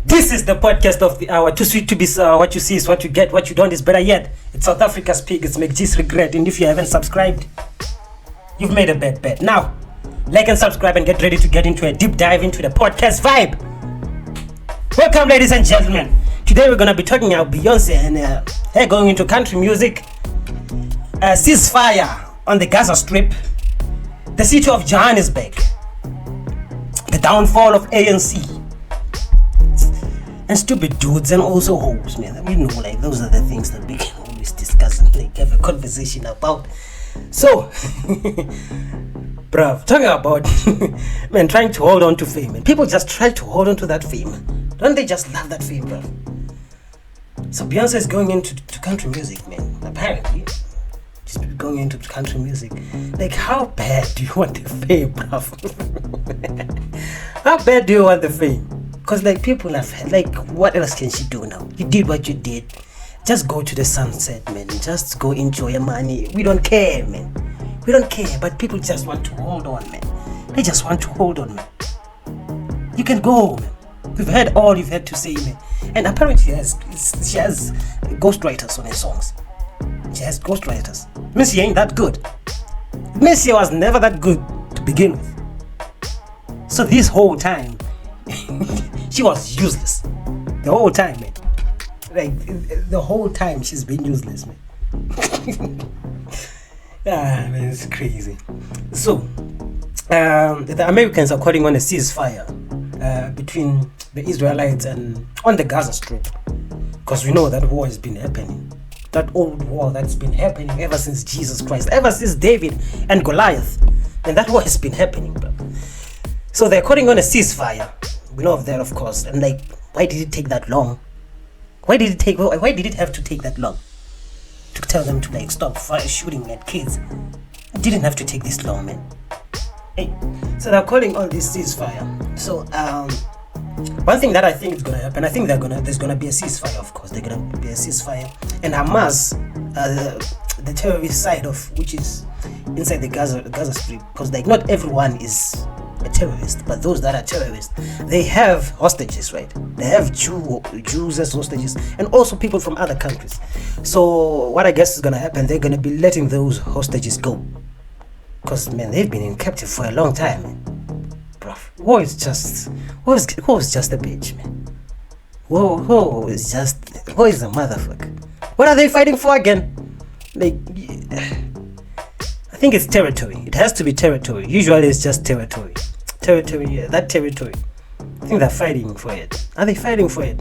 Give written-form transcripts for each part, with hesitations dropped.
This is the podcast of the hour. Too sweet to be sour. What you see is what you get. What you don't is better yet. It's South Africa's peak. It's McG's regret. And if you haven't subscribed, you've made a bad bet. Now, like and subscribe and get ready to get into a deep dive into the podcast vibe. Welcome, ladies and gentlemen. Today we're gonna be talking about Beyoncé and going into country music. Ceasefire on the Gaza Strip. The city of Johannesburg. The downfall of ANC. And stupid dudes and also hoes, man. We know, like, those are the things that we can always discuss and like have a conversation about. So, bruv, talking about man trying to hold on to fame, and people just try to hold on to that fame. Don't they just love that fame, bruv? So Beyonce is going into country music, man. Apparently, she's going into country music. Like, how bad do you want the fame, bruv? How bad do you want the fame? Because like people have like, what else can she do now? You did what you did. Just go to the sunset, man. Just go enjoy your money. We don't care, man. We don't care. But people just want to hold on, man. They just want to hold on, man. You can go, man. We've heard all you've had to say, man. And apparently she has ghostwriters on her songs. She has ghostwriters. Means she ain't that good. Means she was never that good to begin with. So this whole time she was useless. The whole time, man. Like, the whole time she's been useless, man. Man, it's crazy. So, the Americans are calling on a ceasefire between the Israelites and on the Gaza Strip. Because we know that war has been happening. That old war that's been happening ever since Jesus Christ. Ever since David and Goliath. And that war has been happening, bro. So they're calling on a ceasefire. We know of that, of course. And like, why did it take that long? Why did it have to take that long to tell them to like stop shooting at kids? It didn't have to take this long, man. Hey, so they're calling on this ceasefire. So one thing that I think is gonna happen, I think there's gonna be a ceasefire. Of course, there's gonna be a ceasefire, and Hamas, the terrorist side of which is inside the Gaza Strip, because like not everyone is a terrorist, but those that are terrorists, they have hostages, right? They have Jews as hostages, and also people from other countries. So what I guess is gonna happen, they're gonna be letting those hostages go, because man, they've been in captive for a long time, man. Bro, war is just a bitch, man. War is a motherfucker. What are they fighting for again? Like, I think it's territory. It has to be territory. Usually it's just territory. That territory. I think they're fighting for it. Are they fighting for it?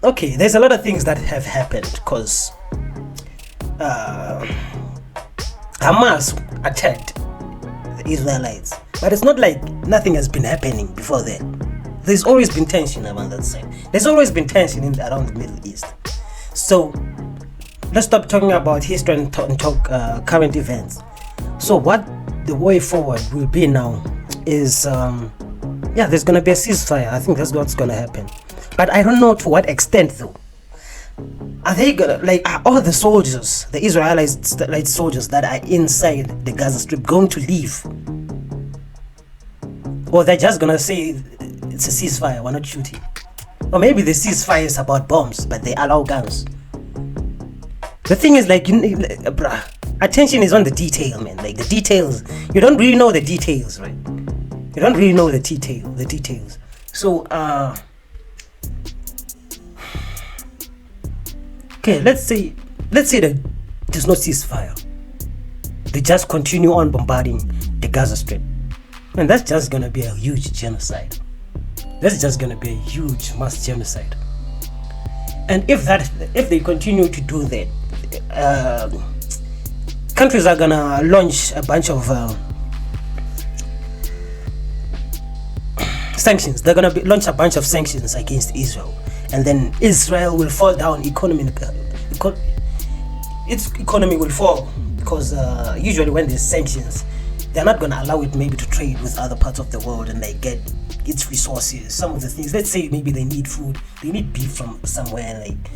Okay, there's a lot of things that have happened because Hamas attacked the Israelites. But it's not like nothing has been happening before that. There's always been tension around that side. There's always been tension around the Middle East. So let's stop talking about history and talk current events. So what the way forward will be now is there's gonna be a ceasefire. I think that's what's gonna happen, but I don't know to what extent though. Are they gonna, like, are all the soldiers, the Israelite soldiers that are inside the Gaza Strip going to leave, or they're just gonna say it's a ceasefire, we're not shooting? Or maybe the ceasefire is about bombs but they allow guns. The thing is, like, bruh, attention is on the detail, man. Like the details, you don't really know the details, right? You don't really know the details. So okay, let's say that there's no ceasefire. They just continue on bombarding the Gaza Strip, and that's just gonna be a huge genocide. That's just gonna be a huge mass genocide. And if they continue to do that, countries are gonna launch a bunch of sanctions. They're gonna launch a bunch of sanctions against Israel, and then Israel will fall down. Its economy will fall because usually when there's sanctions, they're not gonna allow it maybe to trade with other parts of the world and they get its resources. Some of the things, let's say maybe they need food, they need beef from somewhere, like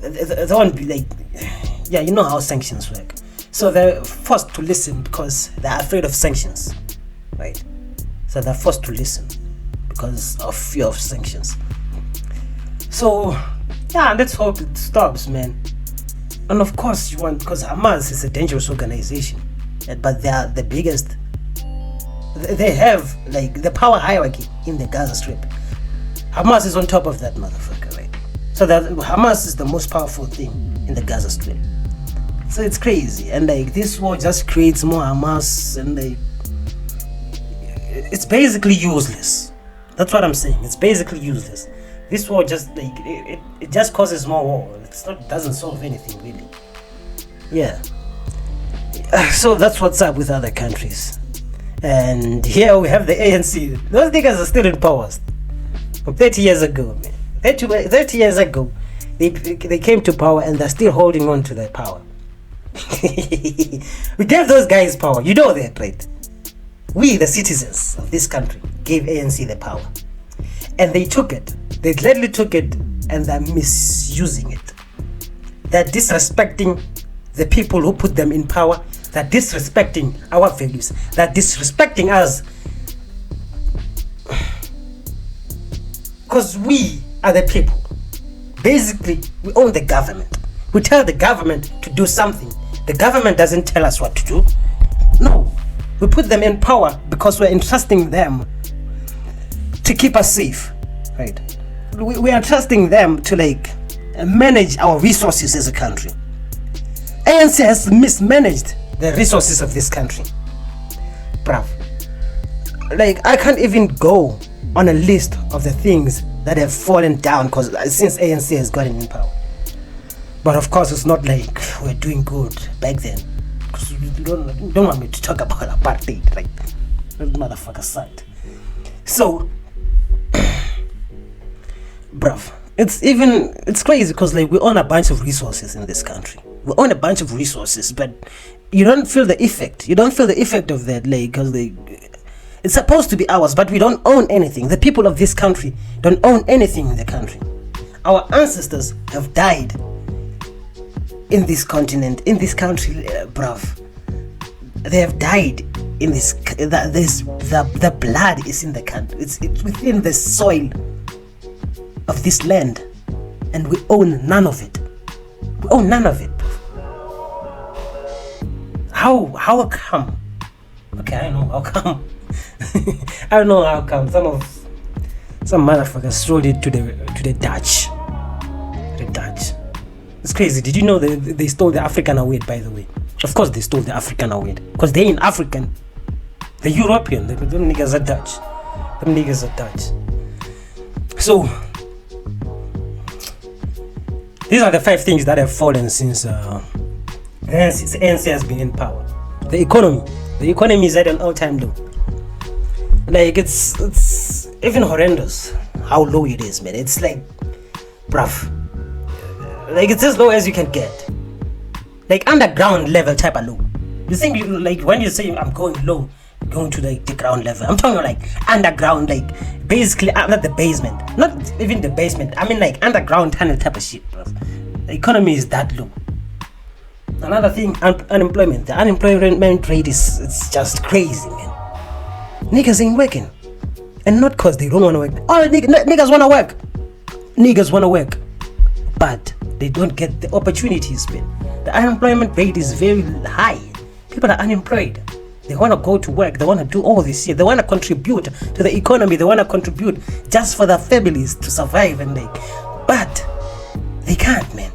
they won't be like, yeah, you know how sanctions work. So they're forced to listen because they're afraid of sanctions, right? So they're forced to listen because of fear of sanctions. So yeah, let's hope it stops, man. And of course you want, because Hamas is a dangerous organization, but they are the biggest. They have like the power hierarchy in the Gaza Strip. Hamas is on top of that motherfucker, right? So that Hamas is the most powerful thing in the Gaza Strip. So it's crazy, and like this war just creates more Hamas, and like it's basically useless. That's what I'm saying. It's basically useless. This war just like it just causes more war. Doesn't solve anything really. Yeah. So that's what's up with other countries. And here we have the ANC. Those niggas are still in power. From 30 years ago, man. 30 years ago, they came to power and they're still holding on to that power. We gave those guys power. You know that, right? We, the citizens of this country, gave ANC the power. And they took it. They gladly took it, and they're misusing it. They're disrespecting the people who put them in power. They're disrespecting our values. They're disrespecting us. Because we are the people. Basically, we own the government. We tell the government to do something. The government doesn't tell us what to do. No. We put them in power because we're entrusting them to keep us safe. Right? We are trusting them to like manage our resources as a country. ANC has mismanaged the resources of this country. Bruv. Like, I can't even go on a list of the things that have fallen down since ANC has gotten in power. But of course, it's not like we're doing good back then. Because you don't want me to talk about apartheid, right? That motherfucker sucked. So, bruv, it's crazy because like we own a bunch of resources in this country. We own a bunch of resources, but you don't feel the effect. You don't feel the effect of that, like, because it's supposed to be ours, but we don't own anything. The people of this country don't own anything in the country. Our ancestors have died in this continent, in this country, bruv. They have died in this. The blood is in the country. It's within the soil of this land, and we own none of it. We own none of it. How come? Okay, I know how come. I don't know how come some motherfuckers sold it to the Dutch. The Dutch. It's crazy. Did you know they stole the African award, by the way? Of course they stole the African award. Because they ain't African. The European. Them niggas are Dutch. Them niggas are Dutch. So, these are the 5 things that have fallen since ANC has been in power. The economy is at an all-time low. Like, it's even horrendous how low it is, man. It's like, bruv, like it's as low as you can get. Like underground level type of low. You think like when you say I'm going low, going to like the ground level, I'm talking like underground, like basically not the basement, not even the basement. I mean like underground tunnel type of shit, bruv. The economy is that low. Another thing, unemployment. The unemployment rate it's just crazy, man. Niggas ain't working, and not cause they don't want to work. Oh, niggas want to work. Niggas want to work, but they don't get the opportunities, man. The unemployment rate is very high. People are unemployed. They want to go to work. They want to do all this shit. They want to contribute to the economy. They want to contribute just for their families to survive, and like, but they can't, man.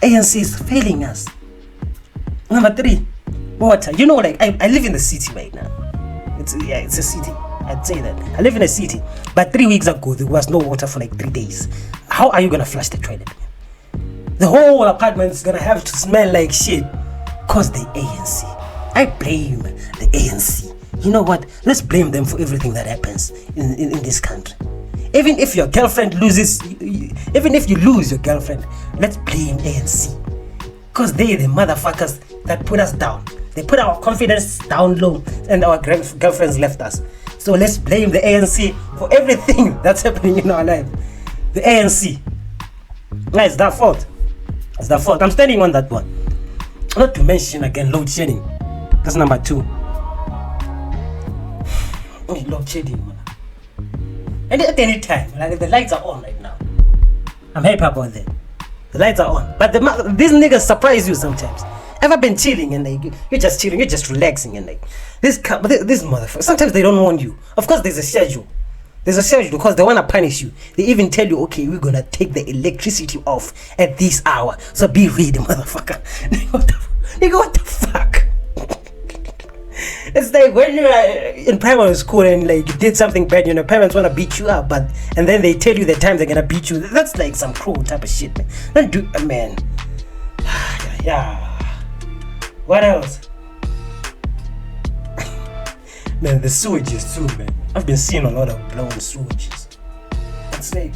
ANC is failing us. Number 3, water. You know, like I live in the city right now. It's a city. I'd say that. I live in a city. But 3 weeks ago, there was no water for like 3 days. How are you gonna flush the toilet, man? The whole apartment is gonna have to smell like shit. Cause the ANC. I blame the ANC. You know what? Let's blame them for everything that happens in this country. Even if your girlfriend loses, even if you lose your girlfriend, let's blame ANC. Cause they the motherfuckers that put us down. They put our confidence down low and our girlfriends left us. So let's blame the ANC for everything that's happening in our life. The ANC. No, it's their fault. It's their fault. I'm standing on that one. Not to mention again load shedding. That's number 2. Load shedding, man. And at any time, like the lights are on right now. I'm happy about that. The lights are on. But these niggas surprise you sometimes. Ever been chilling and like you're just chilling, you're just relaxing and like this motherfucker. Sometimes they don't want you. Of course, there's a schedule. There's a schedule because they wanna punish you. They even tell you, okay, we're gonna take the electricity off at this hour. So be ready, motherfucker. Nigga, what the fuck? It's like when you're in primary school and like you did something bad, your parents wanna beat you up, and then they tell you the time they're gonna beat you. That's like some cruel type of shit, man. Don't do, man. Yeah. What else? Man, the sewages too, man. I've been seeing a lot of blown sewages. It's like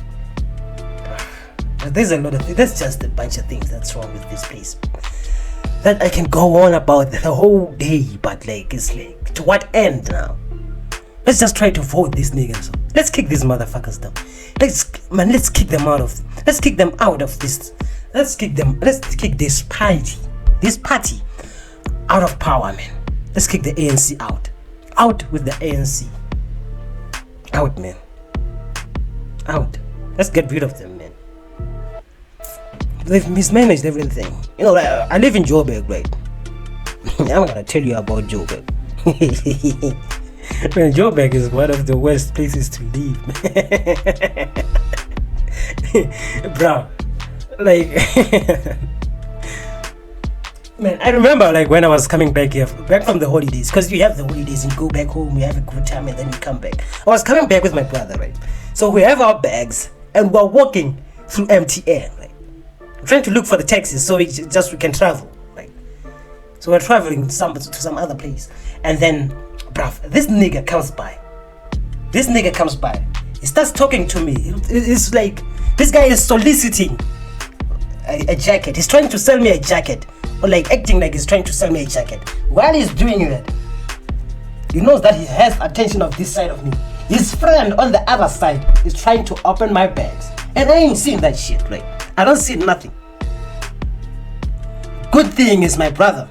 there's a lot of things. That's just a bunch of things that's wrong with this place. That I can go on about the whole day, but like it's like to what end now? Let's just try to vote these niggas. Let's kick these motherfuckers down. Let's kick them out of. Let's kick them out of this. Let's kick this party. This party out of power, man. Let's kick the ANC out. Out with the ANC. Out, man. Out. Let's get rid of them, man. They've mismanaged everything. You know, I live in Joburg, right? I'm gonna tell you about Joburg. Man, Joburg is one of the worst places to live, man. Bro, like man, I remember like when I was coming back here, back from the holidays, because you have the holidays, you go back home, you have a good time, and then you come back. I was coming back with my brother, right? So we have our bags, and we're walking through MTN, right? Trying to look for the taxis so we can travel, right? So we're traveling to some other place, and then, bruv, this nigga comes by. He starts talking to me. It's like this guy is soliciting a jacket. He's trying to sell me a jacket. Or like acting like he's trying to sell me a jacket. While he's doing that, he knows that he has attention of this side of me. His friend on the other side is trying to open my bags. And I ain't seen that shit, right? I don't see nothing. Good thing is my brother.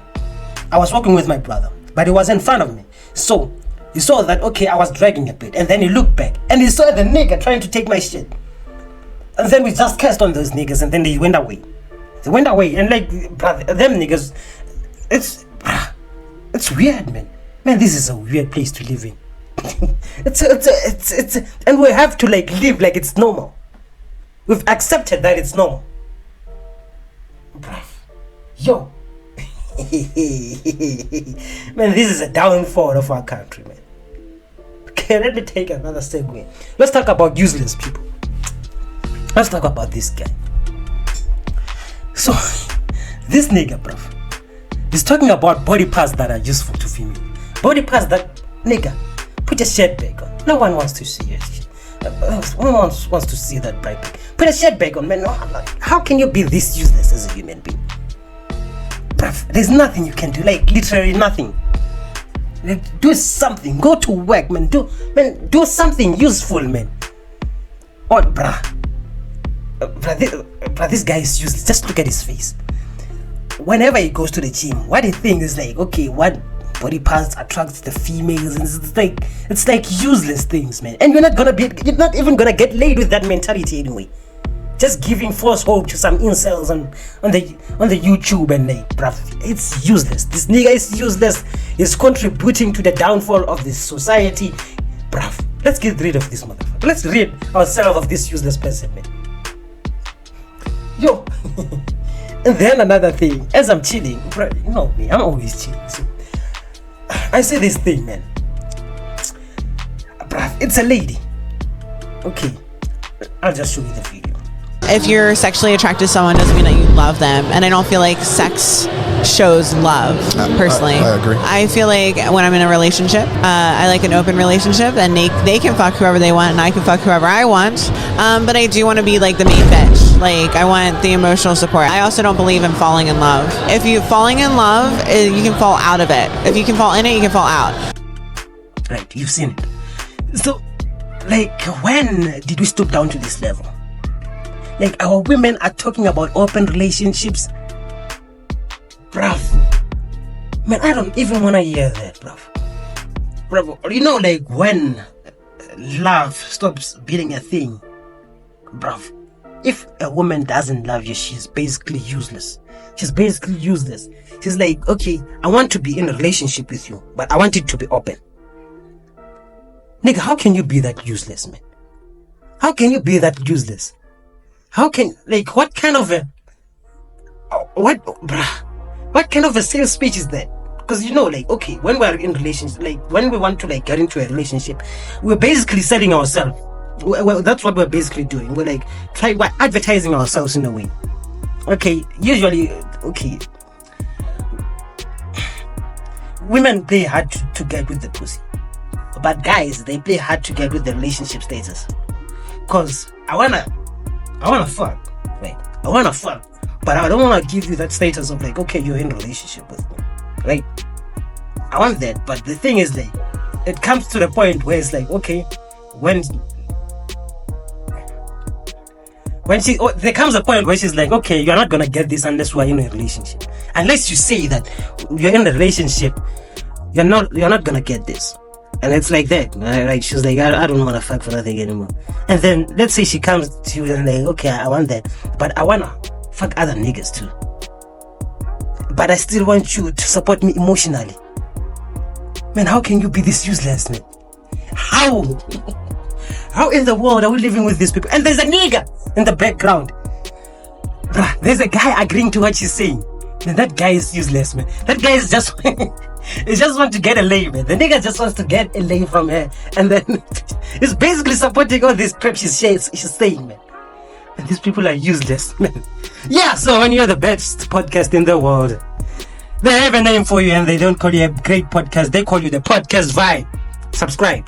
I was walking with my brother, but he was in front of me. So he saw that, okay, I was dragging a bit. And then he looked back and he saw the nigga trying to take my shit. And then we just cast on those niggas and then they went away. They went away and like, brother, them niggas, it's weird, man. Man, this is a weird place to live in. it's and we have to like live like it's normal. We've accepted that it's normal. Bruh. Yo. Man, this is a downfall of our country, man. Okay, let me take another segue. Let's talk about useless people. Let's talk about this guy. So, this nigga, bruv, he's talking about body parts that are useful to female. Body parts that, nigga, put a shirt back on. No one wants to see it. No one wants to see that bright back. Put a shirt back on, man. How can you be this useless as a human being? Bruv, there's nothing you can do, like literally nothing. Like, do something. Go to work, man. Do something useful, man. Oh, bruh. This guy is useless. Just look at his face. Whenever he goes to the gym, what he thinks is like, okay, what body parts attracts the females, and it's like useless things, man. And you're not even gonna get laid with that mentality anyway. Just giving false hope to some incels on the YouTube and like, bruv, it's useless. This nigga is useless. He's contributing to the downfall of this society, bruv. Let's get rid of this motherfucker. Let's rid ourselves of this useless person, man. Yo. And then another thing, as I'm chilling, bro, you know me, I'm always chilling. So I say this thing, man. Bruv, it's a lady. Okay, I'll just show you the video. If you're sexually attracted to someone doesn't mean that you love them, and I don't feel like sex shows love, personally. I agree. I feel like when I'm in a relationship, I like an open relationship, and they can fuck whoever they want and I can fuck whoever I want, but I do want to be like the main bitch. Like, I want the emotional support. I also don't believe in falling in love. If you're falling in love, you can fall out of it. If you can fall in it, you can fall out. Right, you've seen it. So, like, when did we stoop down to this level? Like, our women are talking about open relationships. Bruv. Man, I don't even want to hear that, bruv. Bruv, you know, like, when love stops being a thing, bruv, If a woman doesn't love you, she's basically useless. She's basically useless. She's like, okay, I want to be in a relationship with you, but I want it to be open. Nigga, how can you be that useless, man? How can you be that useless? How can, like, what kind of a sales speech is that? Because you know, like, okay, when we're in relationships, like, when we want to, like, get into a relationship, we're basically selling ourselves. Well, that's what we're basically doing. We're like, we're advertising ourselves in a way. Okay, usually, okay, women play hard to get with the pussy, but guys, they play hard to get with the relationship status. Cause I wanna fuck, right? I wanna fuck, but I don't wanna give you that status of like, okay, you're in a relationship with me, right? I want that, but the thing is, like, it comes to the point where it's like, okay, there comes a point where she's like, okay, you're not gonna get this unless we're in a relationship. Unless you say that you're in a relationship, you're not gonna get this. And it's like that, right? She's like, I don't wanna fuck for nothing anymore. And then let's say she comes to you and like, okay, I want that, but I wanna fuck other niggas too. But I still want you to support me emotionally. Man, how can you be this useless, man? How? How in the world are we living with these people? And there's a nigga in the background. Bruh, there's a guy agreeing to what she's saying. Man, that guy is useless, man. That guy is just... he just wants to get a lay, man. The nigga just wants to get a lay from her. And then he's basically supporting all this crap she's saying, man. And these people are useless, man. Yeah, so when you're the best podcast in the world, they have a name for you and they don't call you a great podcast. They call you the podcast vibe. Subscribe.